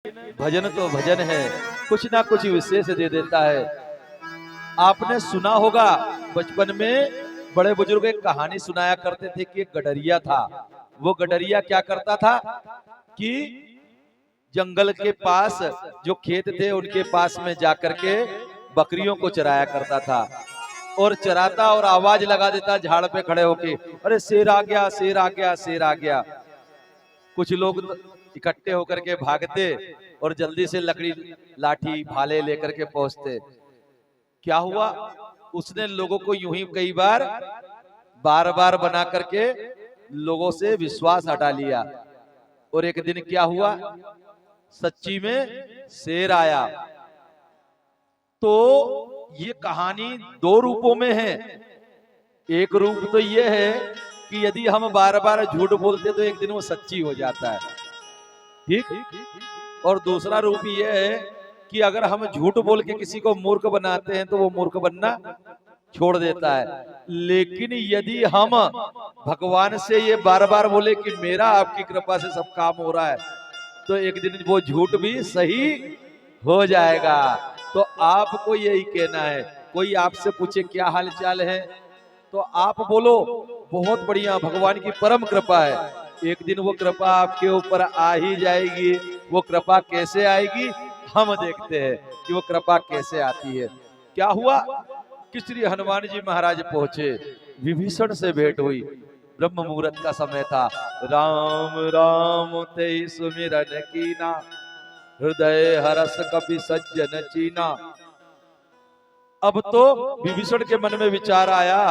भजन तो भजन है, कुछ ना कुछ विशेष दे देता है। आपने सुना होगा बचपन में बड़े बुजुर्ग एक कहानी सुनाया करते थे कि एक गडरिया था। वो गडरिया क्या करता था कि जंगल के पास जो खेत थे उनके पास में जाकर के बकरियों को चराया करता था और चराता और आवाज लगा देता झाड़ पे खड़े होके, अरे शेर आ गया, शेर आ गया, शेर आ गया। कुछ लोग इकट्ठे होकर के भागते और जल्दी से लकड़ी लाठी भाले लेकर के पहुंचते। क्या हुआ, उसने लोगों को यूं ही कई बार बार बार बना करके लोगों से विश्वास हटा लिया। और एक दिन क्या हुआ, सच्ची में शेर आया। तो ये कहानी दो रूपों में है। एक रूप तो ये है कि यदि हम बार बार झूठ बोलते तो एक दिन वो सच्ची हो जाता है, ठीक। और दूसरा रूप ये है कि अगर हम झूठ बोल के किसी को मूर्ख बनाते हैं तो वो मूर्ख बनना छोड़ देता है। लेकिन यदि हम भगवान से ये बार बार बोले कि मेरा आपकी कृपा से सब काम हो रहा है, तो एक दिन वो झूठ भी सही हो जाएगा। तो आपको यही कहना है, कोई आपसे पूछे क्या हाल चाल है तो आप बोलो बहुत बढ़िया, भगवान की परम कृपा है। एक दिन वो कृपा आपके ऊपर आ ही जाएगी। वो कृपा कैसे आएगी हम देखते हैं कि वो कृपा कैसे आती है। क्या हुआ कि श्री हनुमान जी महाराज पहुंचे, विभीषण से भेंट हुई। ब्रह्म मुहूर्त का समय था। राम राम तेहि सुमिरन कीना, हृदय हरस कपि सज्जन चीना। अब तो विभीषण के मन में विचार आया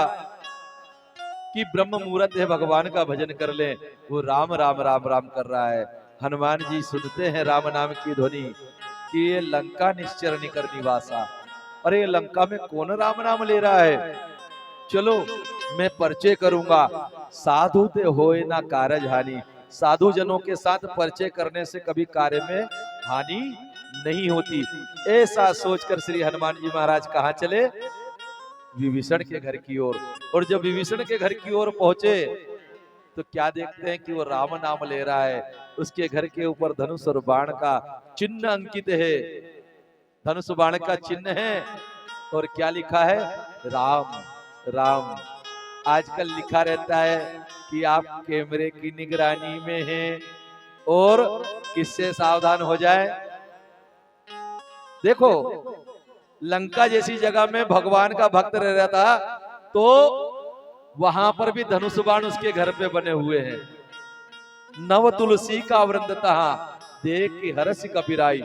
कि ब्रह्म मुहूर्त है, भगवान का भजन कर ले। वो राम राम राम राम कर रहा है। हनुमान जी सुनते हैं राम नाम की ध्वनि कि ये लंका निश्चर निकर निवासा। अरे लंका में कौन राम नाम ले रहा है, चलो मैं परिचय करूंगा। साधु ते होए ना कारज हानि। साधु जनों के साथ परिचय करने से कभी कार्य में हानि नहीं होती। ऐसा सोचकर श्री हनुमान जी महाराज कहाँ चले, विभीषण के घर की ओर। और जब विभीषण के घर की ओर पहुंचे तो क्या देखते हैं कि वो राम नाम ले रहा है। उसके घर के ऊपर धनुष और बाण का चिन्ह अंकित है, धनुष बाण का चिन्ह है। और क्या लिखा है, राम राम। आजकल लिखा रहता है कि आप कैमरे की निगरानी में हैं और किससे सावधान हो जाए। देखो लंका जैसी जगह में भगवान का भक्त रह रहा था तो वहां पर भी धनुष बाण उसके घर पे बने हुए हैं। नव तुलसी का वृंद तहा, देख के हरस कबीराई।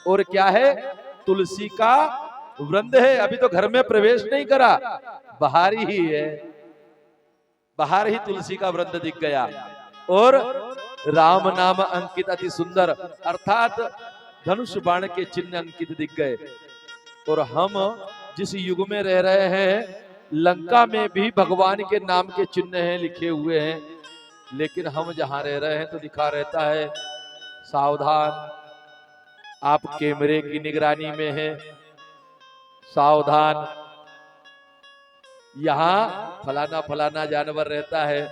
और क्या है, तुलसी का वृंद है। अभी तो घर में प्रवेश नहीं करा, बाहर ही है, बाहर ही तुलसी का वृंद दिख गया। और राम नाम अंकित अति सुंदर, अर्थात धनुष बाण के चिन्ह अंकित दिख गए। और हम जिस युग में रह रहे हैं, लंका में भी भगवान के नाम के चिन्ह हैं, लिखे हुए हैं। लेकिन हम जहां रह रहे हैं तो लिखा रहता है सावधान, आप कैमरे की निगरानी में हैं, सावधान, यहां फलाना फलाना जानवर रहता है।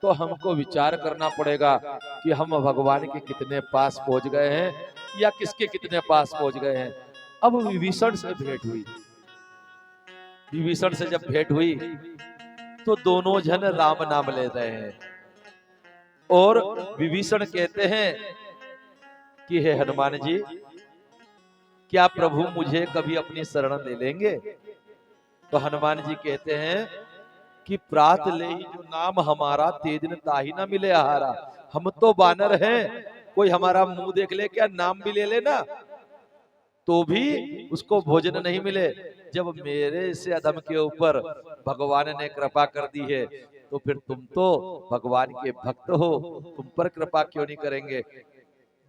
तो हमको विचार करना पड़ेगा कि हम भगवान के कितने पास पहुंच गए हैं या किसके कितने पास पहुंच गए हैं। अब विभीषण से भेंट हुई। विभीषण से जब भेंट हुई तो दोनों जन राम नाम ले रहे हैं। और विभीषण कहते हैं कि हे हनुमान जी, क्या प्रभु मुझे कभी अपनी शरण ले लेंगे। तो हनुमान जी कहते हैं कि प्रात ले ही जो नाम हमारा, तेज न ताही ना मिले आहारा। हम तो बानर हैं, कोई हमारा मुंह देख ले, क्या नाम भी ले लेना तो भी उसको भोजन नहीं मिले। जब मेरे से अधम के ऊपर भगवान ने कृपा कर दी है तो फिर तुम तो भगवान के भक्त हो, तुम पर कृपा क्यों नहीं करेंगे।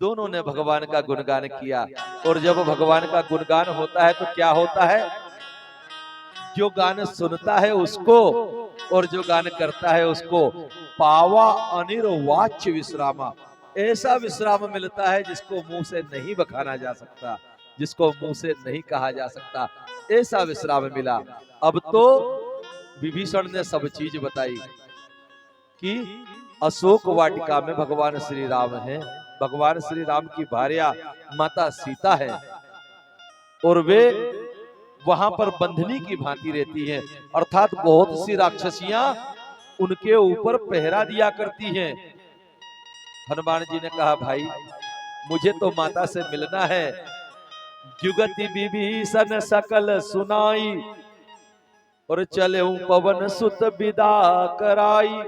दोनों ने भगवान का गुणगान किया। और जब भगवान का गुणगान होता है तो क्या होता है, जो गान सुनता है उसको और जो गान करता है उसको पावा अनिर्वाच्य विश्रामा। ऐसा विश्राम मिलता है जिसको मुंह से नहीं बखाना जा सकता, जिसको मुंह से नहीं कहा जा सकता, ऐसा विश्राम मिला। अब तो विभीषण ने सब चीज बताई कि अशोक वाटिका में भगवान श्री राम हैं, भगवान श्री राम की भार्या माता सीता है और वे वहां पर बंधनी की भांति रहती हैं, अर्थात बहुत सी राक्षसियां उनके ऊपर पहरा दिया करती हैं। हनुमान जी ने कहा भाई मुझे तो माता से मिलना है। जुगति विभीषण सकल सुनाई और चले पवन सुत विदा कराई।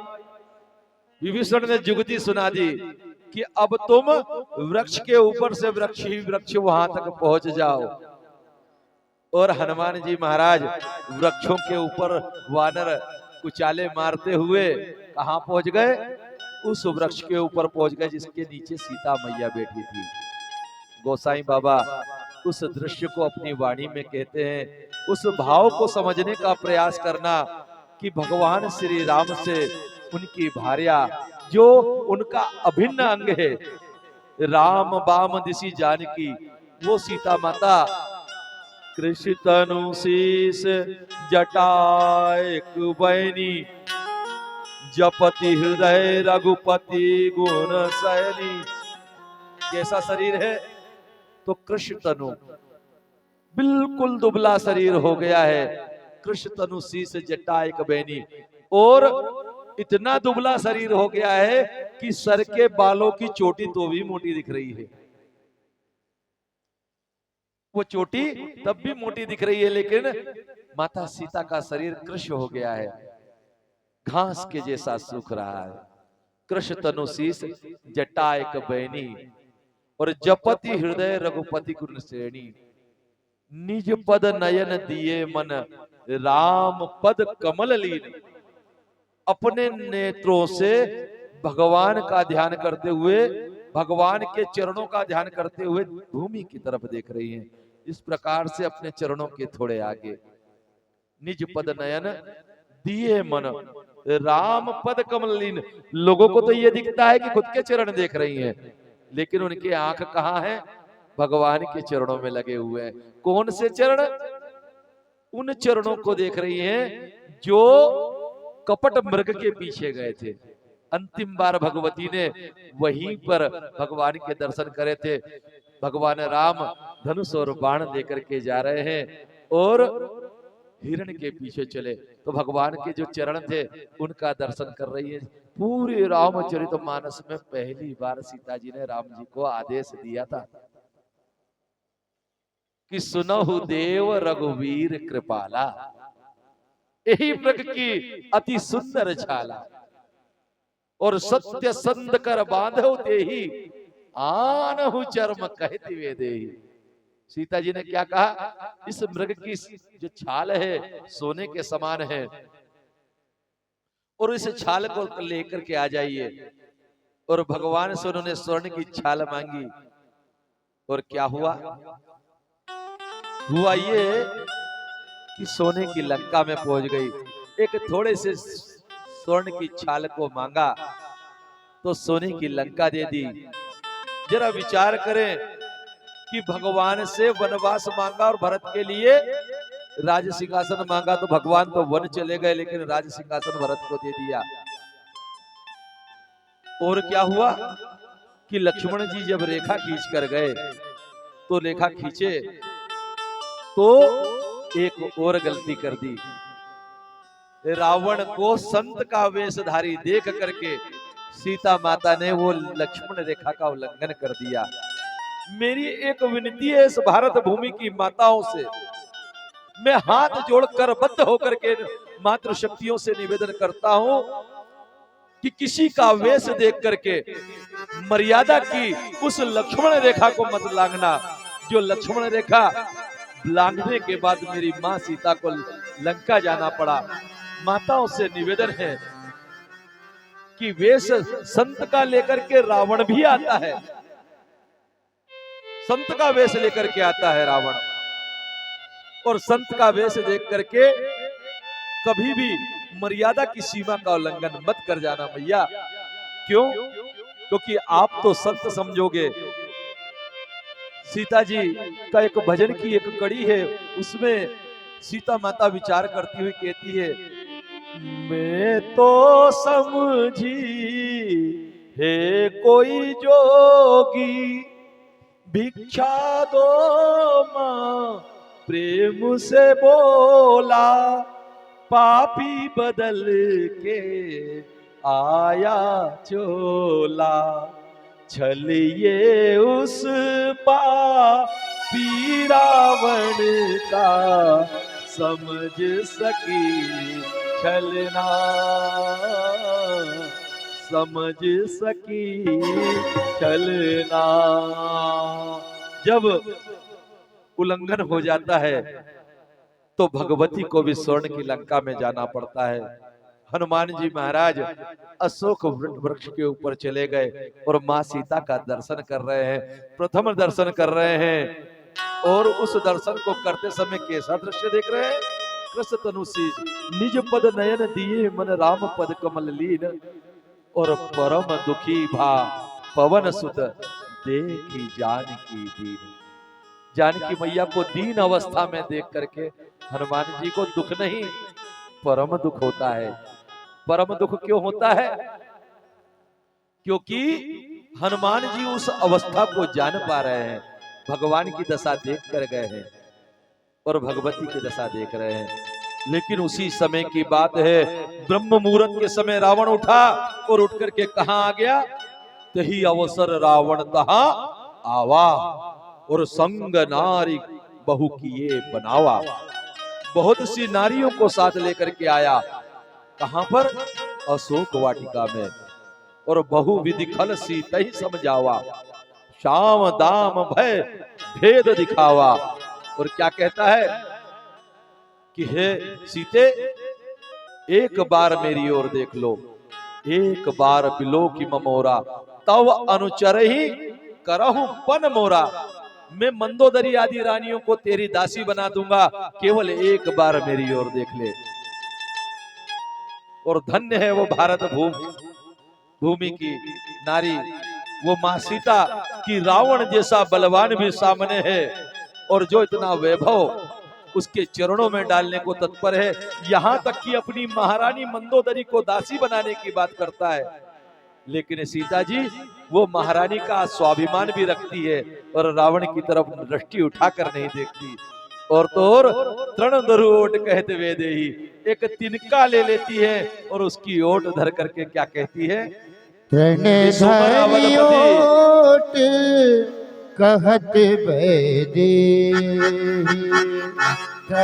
विभीषण ने जुगति सुना दी कि अब तुम वृक्ष के ऊपर से वृक्ष ही वृक्ष वहां तक पहुंच जाओ। और हनुमान जी महाराज वृक्षों के ऊपर वानर कुचाले मारते हुए कहां पहुंच गए? उस वृक्ष के ऊपर पहुंच गए जिसके नीचे सीता मैया बैठी थी। गोसाई बाबा उस दृश्य को अपनी वाणी में कहते हैं, उस भाव को समझने का प्रयास करना कि भगवान श्री राम से उनकी भार्या जो उनका अभिन्न अंग है, राम बाम दिशि जानकी, वो सीता माता कृषि तनु शीस जटाएक बैनी जपति हृदय रघुपति गुण सैनी। कैसा शरीर है? तो कृष्ण तनु, बिल्कुल दुबला शरीर हो गया है। कृष्ण तनु शीस जटाएक बैनी, और इतना दुबला शरीर हो गया है कि सर के बालों की चोटी तो भी मोटी दिख रही है। वो चोटी तब भी मोटी दिख रही है, लेकिन माता सीता का शरीर कृष्ण हो गया है, घास के जैसा सूख रहा है। कृष्ण तनु शीस जटाएक बैनी और जपति हृदय रघुपति गुण श्रेणी। निज पद नयन दिए मन राम पद कमल लीन। अपने नेत्रों से भगवान का ध्यान करते हुए, भगवान के चरणों का ध्यान करते हुए भूमि की तरफ देख रही हैं। इस प्रकार से अपने चरणों के थोड़े आगे, निज पद नयन दिए मन राम पद कमल लीन। लोगों को तो ये दिखता है कि खुद के चरण देख रही हैं, लेकिन उनके आंख कहाँ है? भगवान के चरणों में लगे हुए हैं। कौन से चरण? उन चरणों को देख रही हैं जो कपट मृग के पीछे गए थे। अंतिम बार भगवती ने वहीं पर भगवान के दर्शन करे थे। भगवान राम धनुष और बाण लेकर के जा रहे हैं और हिरण के पीछे चले, तो भगवान के जो चरण थे उनका दर्शन कर रही है। पूरे रामचरितमानस में पहली बार सीता जी ने राम जी को आदेश दिया था कि सुनहु देव रघुवीर कृपाला, यही मृग की अति सुंदर छाला, और सत्य संध कर बांधो तेहि आनहु चर्म कहति वे देहि। सीता जी ने क्या कहा? इस मृग की जो छाल है सोने के समान है, और इस छाल को लेकर के आ जाइए। और भगवान से उन्होंने स्वर्ण की छाल मांगी, और क्या हुआ? हुआ ये कि सोने की लंका में पहुंच गई। एक थोड़े से स्वर्ण की छाल को मांगा तो सोने की लंका दे दी। जरा विचार करें कि भगवान से वनवास मांगा और भरत के लिए राज सिंहासन मांगा, तो भगवान तो वन चले गए लेकिन राज सिंहासन भरत को दे दिया। और क्या हुआ कि लक्ष्मण जी जब रेखा खींच कर गए, तो रेखा खींचे तो एक और गलती कर दी। रावण को संत का वेशधारी देख करके सीता माता ने वो लक्ष्मण रेखा का उल्लंघन कर दिया। मेरी एक विनती है इस भारत भूमि की माताओं से, मैं हाथ जोड़कर बद्ध होकर के मातृ शक्तियों से निवेदन करता हूं कि किसी का वेश देख करके मर्यादा की उस लक्ष्मण रेखा को मत लांघना, जो लक्ष्मण रेखा लांघने के बाद मेरी मां सीता को लंका जाना पड़ा। माताओं से निवेदन है कि वेश संत का लेकर के रावण भी आता है, संत का वेश लेकर के आता है रावण, और संत का वेश देख करके कभी भी मर्यादा की सीमा का उल्लंघन मत कर जाना भैया। क्यों? क्योंकि आप तो संत समझोगे। सीता जी का एक भजन की एक कड़ी है, उसमें सीता माता विचार करती हुई कहती है, मैं तो समझी हे कोई जोगी भिक्षा दो मां, प्रेम से बोला पापी बदल के आया चोला। छलिए उस पापी रावण का समझ सकी छलना, समझ सकी छलना। जब उल्लंघन हो जाता है तो भगवती को भी स्वर्ण की लंका में जाना पड़ता है। हनुमान जी महाराज अशोक वृक्ष के ऊपर चले गए और माँ सीता का दर्शन कर रहे हैं, प्रथम दर्शन कर रहे हैं। और उस दर्शन को करते समय कैसा दृश्य देख रहे हैं? कृष्ण तनुसी निज पद नयन दिए मन राम पद कमल लीन, और परम दुखी भा पवन सुत देखी जानकी दीन। जानकी मैया को दीन अवस्था में देख करके हनुमान जी को दुख नहीं, परम दुख होता है। परम दुख क्यों होता है? क्योंकि हनुमान जी उस अवस्था को जान पा रहे हैं, भगवान की दशा देख कर गए हैं और भगवती की दशा देख रहे हैं। लेकिन उसी समय की बात है, ब्रह्म मुहूर्त के समय रावण उठा और उठ करके कहां आ गया? तही अवसर रावण तहा आवा, और संग नारी बहु किए बनावा। बहुत सी नारियों को साथ लेकर के आया। कहां पर? अशोक वाटिका में। और बहु विधि खल सीत ही समझावा, शाम दाम भय भेद दिखावा। और क्या कहता है कि हे सीते, एक बार मेरी ओर देख लो, एक बार बिलो की ममोरा, तव अनुचर ही करहु पन मोरा। मैं मंदोदरी आदि रानियों को तेरी दासी बना दूंगा, केवल एक बार मेरी ओर देख ले। और धन्य है वो भारत भूमि की नारी, वो मां सीता की रावण जैसा बलवान भी सामने है और जो इतना वैभव उसके चरणों में डालने को तत्पर है। यहां तक कि अपनी महारानी मंदोदरी को दासी बनाने की बात करता है। लेकिन सीता जी वो महारानी का स्वाभिमान भी रखती है और रावण की तरफ दृष्टि उठाकर नहीं देखती। और तो और तृण धरु ओट कहते वे देही, एक तिनका ले लेती है और उसकी ओट धर करके क्या कहती है? तृण धरि ओट कहत वे देही,